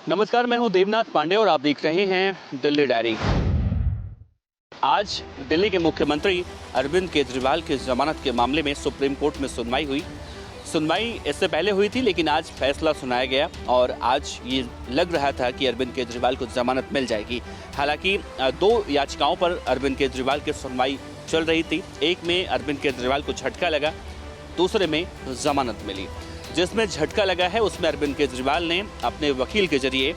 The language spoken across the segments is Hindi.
नमस्कार, मैं हूं देवनाथ पांडे और आप देख रहे हैं दिल्ली डायरी। आज दिल्ली के मुख्यमंत्री अरविंद केजरीवाल की जमानत के मामले में सुप्रीम कोर्ट में सुनवाई हुई। सुनवाई इससे पहले हुई थी, लेकिन आज फैसला सुनाया गया और आज ये लग रहा था कि अरविंद केजरीवाल को जमानत मिल जाएगी। हालांकि दो याचिकाओं पर अरविंद केजरीवाल की सुनवाई चल रही थी। एक में अरविंद केजरीवाल को झटका लगा, दूसरे में जमानत मिली। जिसमें झटका लगा है उसमें अरविंद केजरीवाल ने अपने वकील के जरिए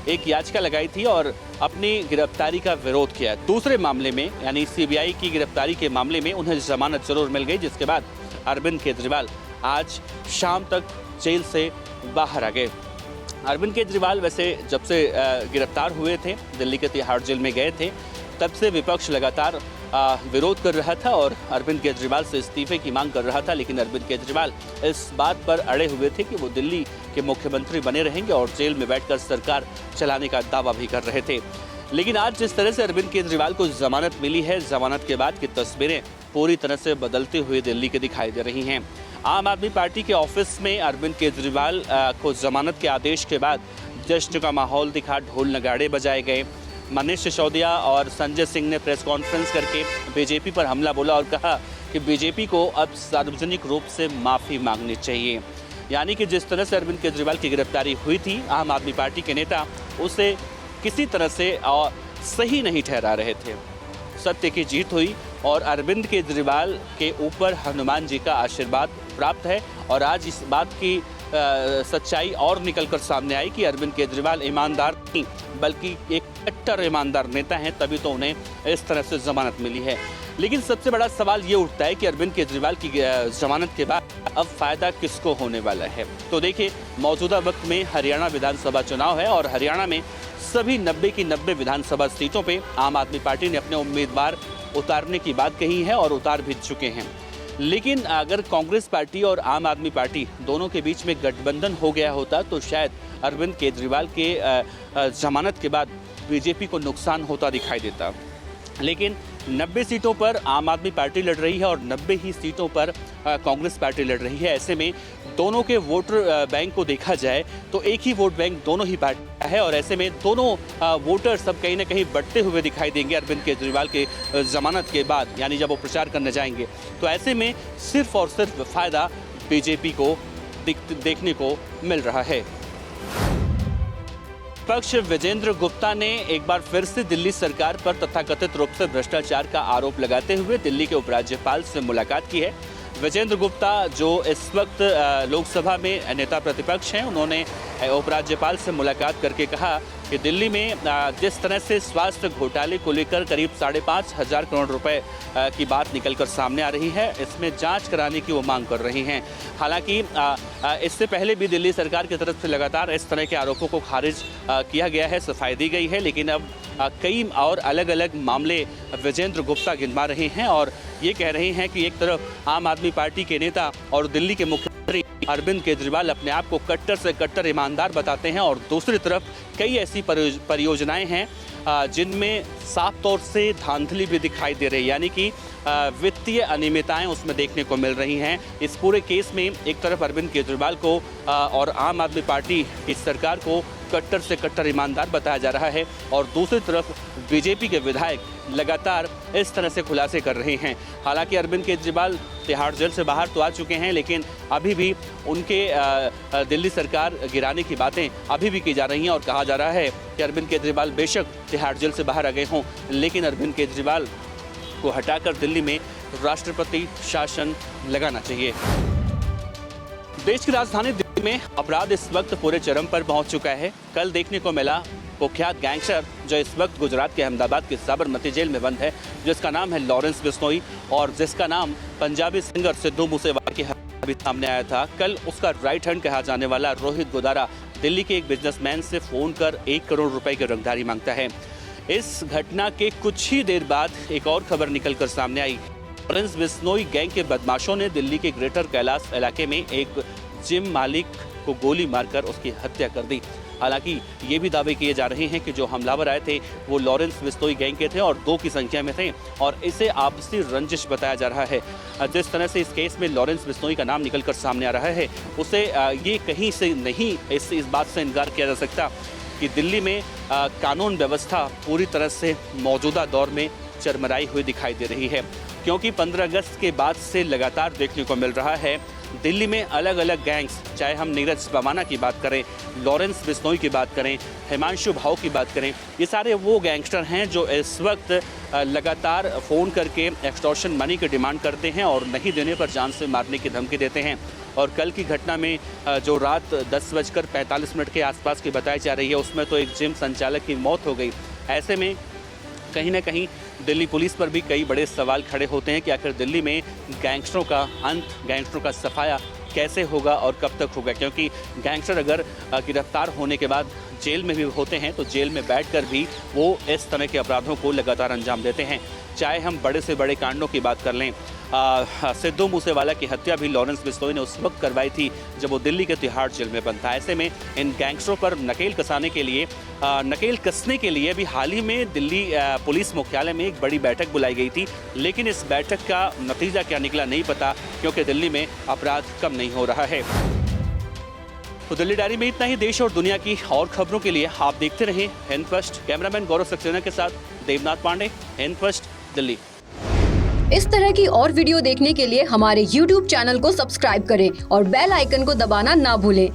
एक याचिका लगाई थी और अपनी गिरफ्तारी का विरोध किया। दूसरे मामले में यानी सीबीआई की गिरफ्तारी के मामले में उन्हें जमानत जरूर मिल गई, जिसके बाद अरविंद केजरीवाल आज शाम तक जेल से बाहर आ गए। अरविंद केजरीवाल वैसे जब से गिरफ्तार हुए थे, दिल्ली के तिहाड़ जेल में गए थे, तब से विपक्ष लगातार विरोध कर रहा था और अरविंद केजरीवाल से इस्तीफे की मांग कर रहा था। लेकिन अरविंद केजरीवाल इस बात पर अड़े हुए थे कि वो दिल्ली के मुख्यमंत्री बने रहेंगे और जेल में बैठकर सरकार चलाने का दावा भी कर रहे थे। लेकिन आज जिस तरह से अरविंद केजरीवाल को जमानत मिली है, जमानत के बाद की तस्वीरें पूरी तरह से बदलते हुए दिल्ली के दिखाई दे रही हैं। आम आदमी पार्टी के ऑफिस में अरविंद केजरीवाल को जमानत के आदेश के बाद जश्न का माहौल दिखा, ढोल नगाड़े बजाए गए। मनीष सिसोदिया और संजय सिंह ने प्रेस कॉन्फ्रेंस करके बीजेपी पर हमला बोला और कहा कि बीजेपी को अब सार्वजनिक रूप से माफ़ी मांगनी चाहिए। यानी कि जिस तरह से अरविंद केजरीवाल की गिरफ्तारी हुई थी, आम आदमी पार्टी के नेता उसे किसी तरह से सही नहीं ठहरा रहे थे। सत्य की जीत हुई और अरविंद केजरीवाल के ऊपर हनुमान जी का आशीर्वाद प्राप्त है और आज इस बात की सच्चाई और निकलकर सामने आई कि अरविंद केजरीवाल ईमानदार नहीं बल्कि एक कट्टर ईमानदार नेता हैं, तभी तो उन्हें इस तरह से जमानत मिली है। लेकिन सबसे बड़ा सवाल ये उठता है कि अरविंद केजरीवाल की जमानत के बाद अब फायदा किसको होने वाला है। तो देखिए, मौजूदा वक्त में हरियाणा विधानसभा चुनाव है और हरियाणा में सभी 90 की 90 विधानसभा सीटों पे आम आदमी पार्टी ने अपने उम्मीदवार उतारने की बात कही है और उतार भी चुके हैं। लेकिन अगर कांग्रेस पार्टी और आम आदमी पार्टी दोनों के बीच में गठबंधन हो गया होता तो शायद अरविंद केजरीवाल के जमानत के बाद बीजेपी को नुकसान होता दिखाई देता। लेकिन 90 सीटों पर आम आदमी पार्टी लड़ रही है और 90 ही सीटों पर कांग्रेस पार्टी लड़ रही है। ऐसे में दोनों के वोटर बैंक को देखा जाए तो एक ही वोट बैंक दोनों ही पार्टी है और ऐसे में दोनों वोटर सब कहीं ना कहीं बढ़ते हुए दिखाई देंगे अरविंद केजरीवाल के जमानत के बाद, यानी जब वो प्रचार करने जाएंगे। तो ऐसे में सिर्फ और सिर्फ फायदा बीजेपी को देखने को मिल रहा है। विपक्ष विजेंद्र गुप्ता ने एक बार फिर से दिल्ली सरकार पर तथाकथित रूप से भ्रष्टाचार का आरोप लगाते हुए दिल्ली के उपराज्यपाल से मुलाकात की है। विजेंद्र गुप्ता जो इस वक्त लोकसभा में नेता प्रतिपक्ष हैं, उन्होंने उपराज्यपाल से मुलाकात करके कहा कि दिल्ली में जिस तरह से स्वास्थ्य घोटाले को लेकर करीब 5,500 करोड़ रुपए की बात निकलकर सामने आ रही है, इसमें जांच कराने की वो मांग कर रही हैं। हालांकि इससे पहले भी दिल्ली सरकार की तरफ से लगातार इस तरह के आरोपों को खारिज किया गया है, सफाई दी गई है। लेकिन अब कई और अलग अलग मामले विजेंद्र गुप्ता गिनवा रहे हैं और ये कह रहे हैं कि एक तरफ आम आदमी पार्टी के नेता और दिल्ली के मुख्यमंत्री अरविंद केजरीवाल अपने आप को कट्टर से कट्टर ईमानदार बताते हैं और दूसरी तरफ कई ऐसी परियोजनाएं हैं जिनमें साफ तौर से धांधली भी दिखाई दे रही है, यानी कि वित्तीय अनियमितताएं उसमें देखने को मिल रही हैं। इस पूरे केस में एक तरफ अरविंद केजरीवाल को और आम आदमी पार्टी की सरकार को कट्टर से कट्टर ईमानदार बताया जा रहा है और दूसरी तरफ बीजेपी के विधायक लगातार इस तरह से खुलासे कर रहे हैं। हालांकि अरविंद केजरीवाल तिहाड़ जेल से बाहर तो आ चुके हैं, लेकिन अभी भी उनके दिल्ली सरकार गिराने की बातें अभी भी की जा रही हैं और कहा जा रहा है कि अरविंद केजरीवाल बेशक तिहाड़ जेल से बाहर आ गए हों, लेकिन अरविंद केजरीवाल को हटाकर दिल्ली में राष्ट्रपति शासन लगाना चाहिए। देश की राजधानी दिल्ली में अपराध इस वक्त पूरे चरम पर पहुंच चुका है। कल देखने को मिला कुख्यात गैंगस्टर जो इस वक्त गुजरात के अहमदाबाद के साबरमती जेल में बंद है, जिसका नाम है लॉरेंस बिश्नोई और जिसका नाम पंजाबी सिंगर सिद्धू मूसेवाला के भी सामने आया था। कल उसका राइट हैंड कहा जाने वाला रोहित गोदारा दिल्ली के एक बिजनेसमैन से फोन कर 1 करोड़ रुपए की रंगदारी मांगता है। इस घटना के कुछ ही देर बाद एक और खबर निकलकर सामने आई। लॉरेंस बिश्नोई गैंग के बदमाशों ने दिल्ली के ग्रेटर कैलाश इलाके में एक जिम मालिक को गोली मारकर उसकी हत्या कर दी। हालांकि ये भी दावे किए जा रहे हैं कि जो हमलावर आए थे वो लॉरेंस बिश्नोई गैंग के थे और 2 की संख्या में थे और इसे आपसी रंजिश बताया जा रहा है। जिस तरह से इस केस में लॉरेंस बिश्नोई का नाम निकलकर सामने आ रहा है, उसे ये कहीं से नहीं इस बात से इनकार किया जा सकता कि दिल्ली में कानून व्यवस्था पूरी तरह से मौजूदा दौर में चरमराई हुई दिखाई दे रही है, क्योंकि 15 अगस्त के बाद से लगातार देखने को मिल रहा है दिल्ली में अलग अलग गैंग्स, चाहे हम नीरज पवाना की बात करें, लॉरेंस बिश्नोई की बात करें, हिमांशु भाऊ की बात करें, ये सारे वो गैंगस्टर हैं जो इस वक्त लगातार फ़ोन करके एक्सटॉर्शन मनी की डिमांड करते हैं और नहीं देने पर जान से मारने की धमकी देते हैं। और कल की घटना में जो रात 10:45 के आसपास की बताई जा रही है, उसमें तो एक जिम संचालक की मौत हो गई। ऐसे में कहीं ना कहीं दिल्ली पुलिस पर भी कई बड़े सवाल खड़े होते हैं कि आखिर दिल्ली में गैंगस्टरों का अंत, गैंगस्टरों का सफाया कैसे होगा और कब तक होगा, क्योंकि गैंगस्टर अगर गिरफ्तार होने के बाद जेल में भी होते हैं तो जेल में बैठकर भी वो इस तरह के अपराधों को लगातार अंजाम देते हैं। चाहे हम बड़े से बड़े कांडों की बात कर लें, सिद्धू मूसेवाला की हत्या भी लॉरेंस बिश्नोई ने उस वक्त करवाई थी जब वो दिल्ली के तिहाड़ जेल में बंद था। ऐसे में इन गैंगस्टरों पर नकेल कसने के लिए भी हाल ही में दिल्ली पुलिस मुख्यालय में एक बड़ी बैठक बुलाई गई थी, लेकिन इस बैठक का नतीजा क्या निकला नहीं पता, क्योंकि दिल्ली में अपराध कम नहीं हो रहा है। तो दिल्ली डायरी में इतना ही। देश और दुनिया की और खबरों के लिए आप देखते रहें हिंद फर्स्ट। कैमरामैन गौरव सक्सेना के साथ देवनाथ पांडे, हिंद फर्स्ट, दिल्ली। इस तरह की और वीडियो देखने के लिए हमारे YouTube चैनल को सब्सक्राइब करें और बेल आइकन को दबाना ना भूलें